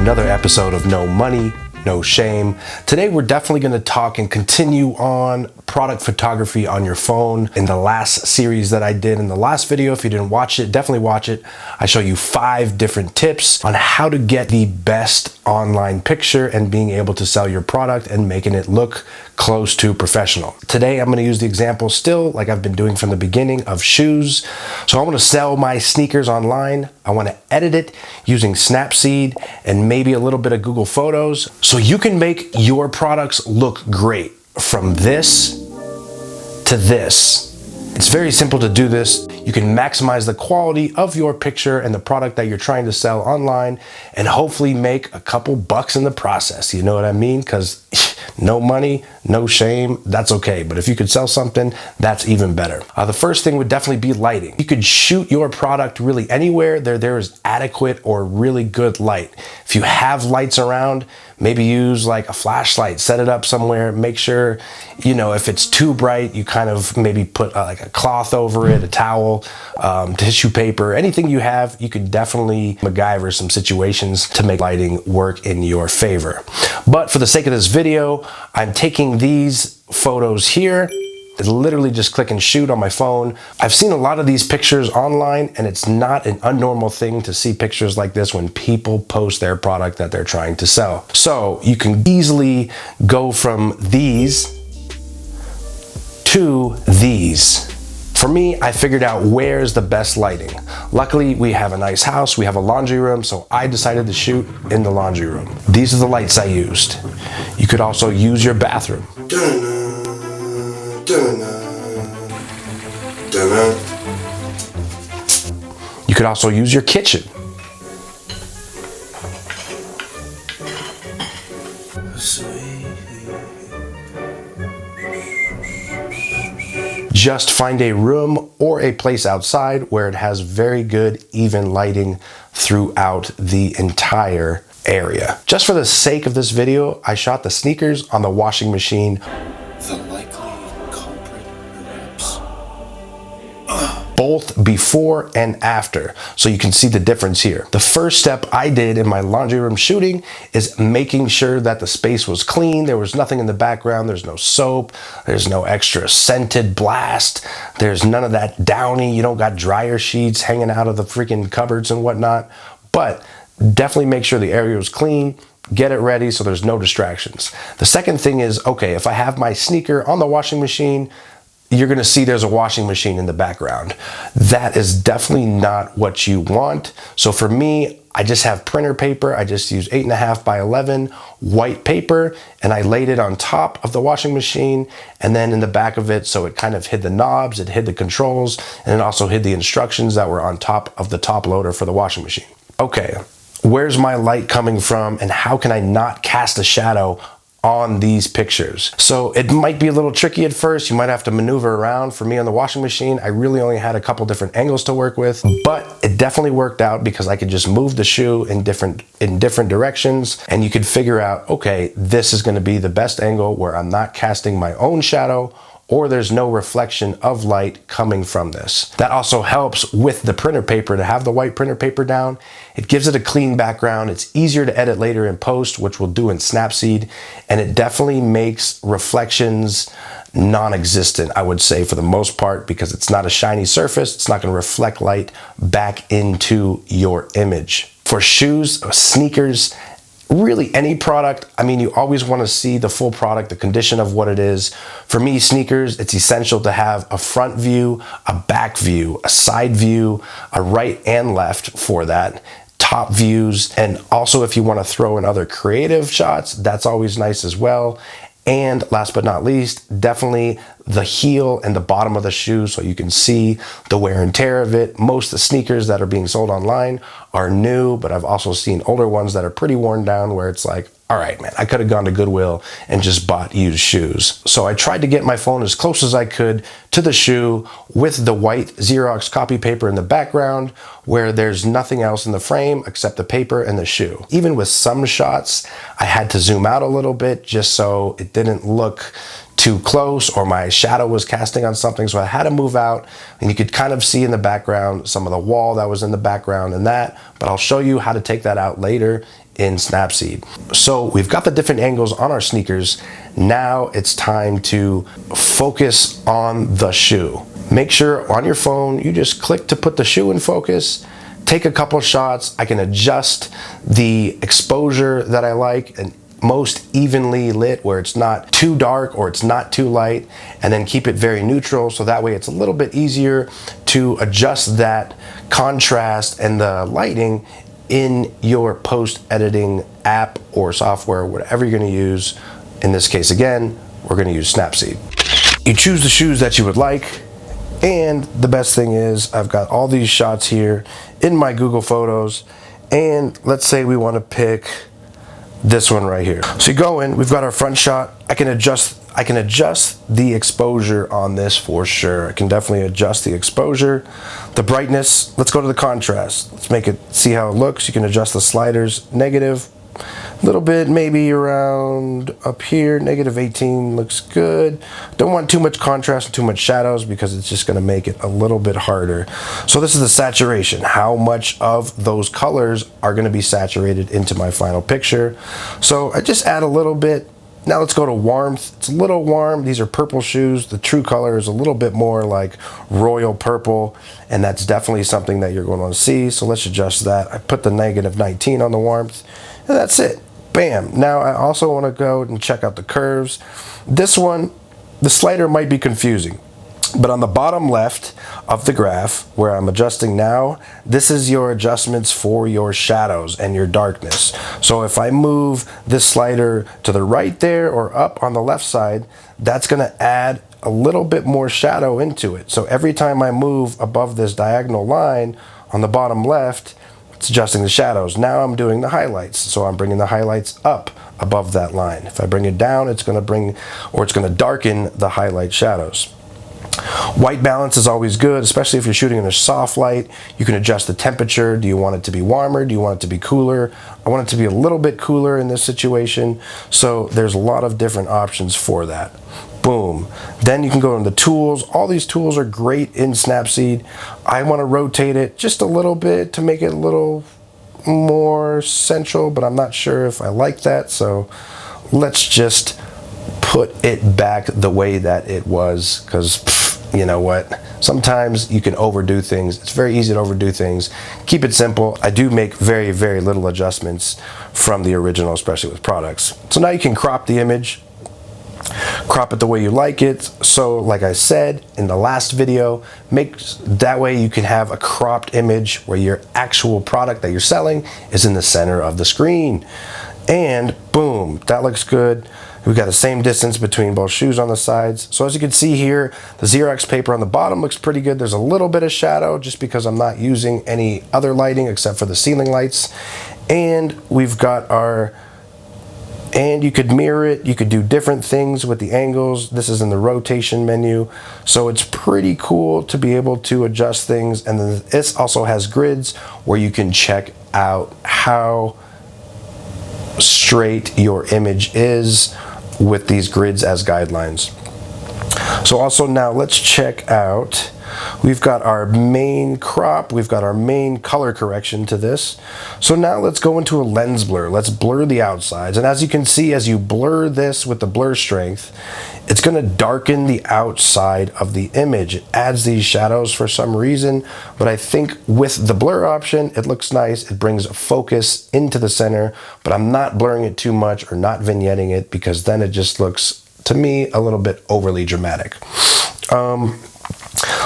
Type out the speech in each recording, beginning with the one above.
another episode of No Money, No Shame. Today we're definitely going to talk and continue on product photography on your phone. In the last series that I did in the last video, if you didn't watch it, definitely watch it. I show you 5 different tips on how to get the best online picture and being able to sell your product and making it look close to professional. Today I'm going to use the example still like I've been doing from the beginning of shoes. So I want to sell my sneakers online. I want to edit it using Snapseed and maybe a little bit of Google Photos so you can make your products look great from this to this. It's very simple to do this. You can maximize the quality of your picture and the product that you're trying to sell online and hopefully make a couple bucks in the process. You know what I mean? Because no money, no shame, that's okay. But if you could sell something, that's even better. The first thing would definitely be lighting. You could shoot your product really anywhere there is adequate or really good light. If you have lights around, maybe use like a flashlight, set it up somewhere, make sure, you know, if it's too bright, you kind of maybe put like a cloth over it, a towel, tissue paper, anything you have, you could definitely MacGyver some situations to make lighting work in your favor. But for the sake of this video, I'm taking these photos here. It's literally just click and shoot on my phone. I've seen a lot of these pictures online and it's not an unnormal thing to see pictures like this when people post their product that they're trying to sell. So you can easily go from these to these. For me, I figured out where's the best lighting. Luckily, we have a nice house, we have a laundry room, so I decided to shoot in the laundry room. These are the lights I used. You could also use your bathroom. You could also use your kitchen. Just find a room or a place outside where it has very good, even lighting throughout the entire area. Just for the sake of this video, I shot the sneakers on the washing machine. The likely culprit erupts. Both before and after, so you can see the difference here. The first step I did in my laundry room shooting is making sure that the space was clean. There was nothing in the background. There's no soap. There's no extra scented blast. There's none of that downy. You don't got dryer sheets hanging out of the freaking cupboards and whatnot. But definitely make sure the area was clean. Get it ready so there's no distractions. The second thing is, okay, if I have my sneaker on the washing machine, you're gonna see there's a washing machine in the background. That is definitely not what you want. So for me, I just have printer paper. I just use 8.5 by 11 white paper, and I laid it on top of the washing machine and then in the back of it, so it kind of hid the knobs, it hid the controls, and it also hid the instructions that were on top of the top loader for the washing machine. Okay, where's my light coming from and how can I not cast a shadow on these pictures? So it might be a little tricky at first. You might have to maneuver around. For me on the washing machine, I really only had a couple different angles to work with, but it definitely worked out because I could just move the shoe in different directions and you could figure out, okay, this is going to be the best angle where I'm not casting my own shadow or there's no reflection of light coming from this. That also helps with the printer paper to have the white printer paper down. It gives it a clean background. It's easier to edit later in post, which we'll do in Snapseed, and it definitely makes reflections non-existent, I would say, for the most part, because it's not a shiny surface. It's not gonna reflect light back into your image. For shoes, sneakers, really any product, I mean, you always want to see the full product, the condition of what it is. For me, sneakers, it's essential to have a front view, a back view, a side view, a right and left for that, top views, and also if you want to throw in other creative shots, that's always nice as well. And last but not least, definitely the heel and the bottom of the shoe so you can see the wear and tear of it. Most of the sneakers that are being sold online are new, but I've also seen older ones that are pretty worn down where it's like, all right, man, I could have gone to Goodwill and just bought used shoes. So I tried to get my phone as close as I could to the shoe with the white Xerox copy paper in the background where there's nothing else in the frame except the paper and the shoe. Even with some shots, I had to zoom out a little bit just so it didn't look too close or my shadow was casting on something, so I had to move out, and you could kind of see in the background some of the wall that was in the background and that, but I'll show you how to take that out later in Snapseed. So we've got the different angles on our sneakers. Now it's time to focus on the shoe. Make sure on your phone, you just click to put the shoe in focus, take a couple shots. I can adjust the exposure that I like and most evenly lit where it's not too dark or it's not too light, and then keep it very neutral so that way it's a little bit easier to adjust that contrast and the lighting in your post editing app or software, whatever you're going to use. In this case, again, we're going to use Snapseed. You choose the shoes that you would like, and the best thing is I've got all these shots here in my Google Photos, and let's say we want to pick this one right here. So you go in, we've got our front shot. I can adjust the exposure on this for sure. I can definitely adjust the exposure. The brightness, let's go to the contrast. Let's make it, see how it looks. You can adjust the sliders, negative, a little bit, maybe around up here, -18 looks good. Don't want too much contrast and too much shadows because it's just gonna make it a little bit harder. So this is the saturation, how much of those colors are gonna be saturated into my final picture. So I just add a little bit. Now let's go to warmth. It's a little warm. These are purple shoes. The true color is a little bit more like royal purple, and that's definitely something that you're going to want to see. So let's adjust that. I put the -19 on the warmth, and that's it. Bam. Now I also want to go and check out the curves. This one, the slider might be confusing, but on the bottom left of the graph where I'm adjusting now, this is your adjustments for your shadows and your darkness. So if I move this slider to the right there or up on the left side, that's going to add a little bit more shadow into it. So every time I move above this diagonal line on the bottom left, it's adjusting the shadows. Now I'm doing the highlights. So I'm bringing the highlights up above that line. If I bring it down, it's going to darken the highlight shadows. White balance is always good, especially if you're shooting in a soft light. You can adjust the temperature. Do you want it to be warmer? Do you want it to be cooler? I want it to be a little bit cooler in this situation. So there's a lot of different options for that. Boom. Then you can go into the tools. All these tools are great in Snapseed. I want to rotate it just a little bit to make it a little more central, but I'm not sure if I like that. So let's just put it back the way that it was, because you know what, sometimes you can overdo things. It's very easy to overdo things. Keep it simple. I do make very, very little adjustments from the original, especially with products. So now you can crop the image, crop it the way you like it. So like I said in the last video, that way you can have a cropped image where your actual product that you're selling is in the center of the screen. And boom, that looks good. We've got the same distance between both shoes on the sides. So as you can see here, the Xerox paper on the bottom looks pretty good. There's a little bit of shadow just because I'm not using any other lighting except for the ceiling lights. And we've got and you could mirror it. You could do different things with the angles. This is in the rotation menu. So it's pretty cool to be able to adjust things. And then this also has grids where you can check out how straight your image is with these grids as guidelines. So also now let's check out, we've got our main crop, we've got our main color correction to this. So now let's go into a lens blur. Let's blur the outsides. And as you can see, as you blur this with the blur strength, it's going to darken the outside of the image. It adds these shadows for some reason, but I think with the blur option, it looks nice. It brings focus into the center, but I'm not blurring it too much or not vignetting it because then it just looks, to me, a little bit overly dramatic.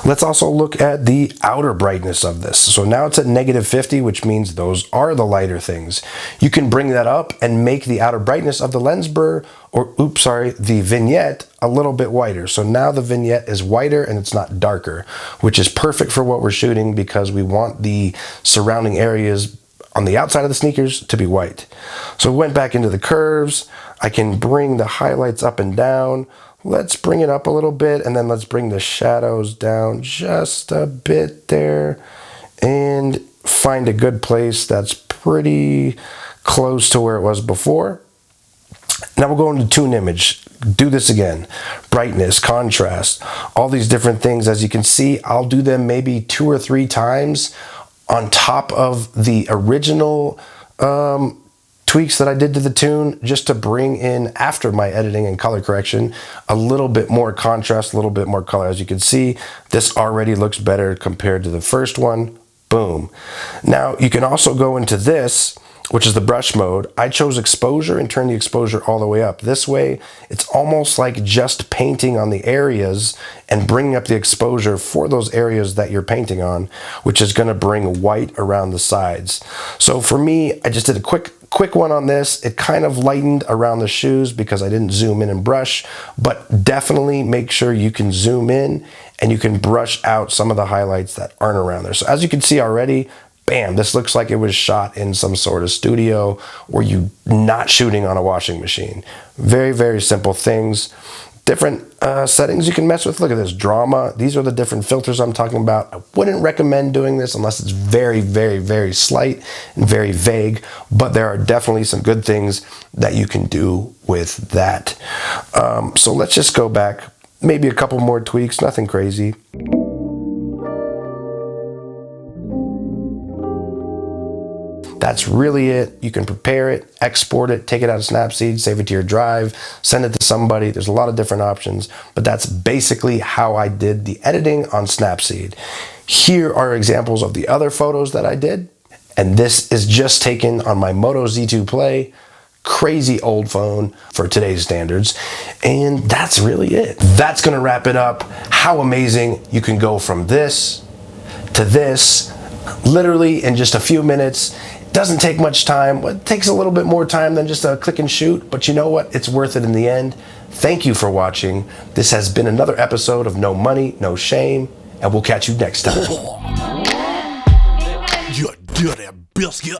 Let's also look at the outer brightness of this. So now it's at -50, which means those are the lighter things. You can bring that up and make the outer brightness of the lens blur, the vignette, a little bit whiter. So now the vignette is whiter and it's not darker, which is perfect for what we're shooting because we want the surrounding areas on the outside of the sneakers to be white. So went back into the curves. I can bring the highlights up and down. Let's bring it up a little bit, and then let's bring the shadows down just a bit there and find a good place that's pretty close to where it was before. Now we'll go into tune image. Do this again. Brightness, contrast, all these different things. As you can see, I'll do them maybe 2 or 3 times on top of the original tweaks that I did to the tune just to bring in, after my editing and color correction, a little bit more contrast, a little bit more color. As you can see, this already looks better compared to the first one. Boom. Now you can also go into this, which is the brush mode. I chose exposure and turn the exposure all the way up. This way, it's almost like just painting on the areas and bringing up the exposure for those areas that you're painting on, which is gonna bring white around the sides. So for me, I just did a quick one on this. It kind of lightened around the shoes because I didn't zoom in and brush, but definitely make sure you can zoom in and you can brush out some of the highlights that aren't around there. So as you can see already, bam, this looks like it was shot in some sort of studio or you not shooting on a washing machine. Very, very simple things. Different settings you can mess with. Look at this, drama. These are the different filters I'm talking about. I wouldn't recommend doing this unless it's very, very, very slight and very vague, but there are definitely some good things that you can do with that. So let's just go back, maybe a couple more tweaks, nothing crazy. That's really it. You can prepare it, export it, take it out of Snapseed, save it to your drive, send it to somebody. There's a lot of different options, but that's basically how I did the editing on Snapseed. Here are examples of the other photos that I did, and this is just taken on my Moto Z2 Play. Crazy old phone for today's standards. And that's really it. That's gonna wrap it up. How amazing you can go from this to this, literally in just a few minutes. Doesn't take much time. It takes a little bit more time than just a click and shoot, but you know what? It's worth it in the end. Thank you for watching. This has been another episode of No Money, No Shame, and we'll catch you next time. You dirty biscuit.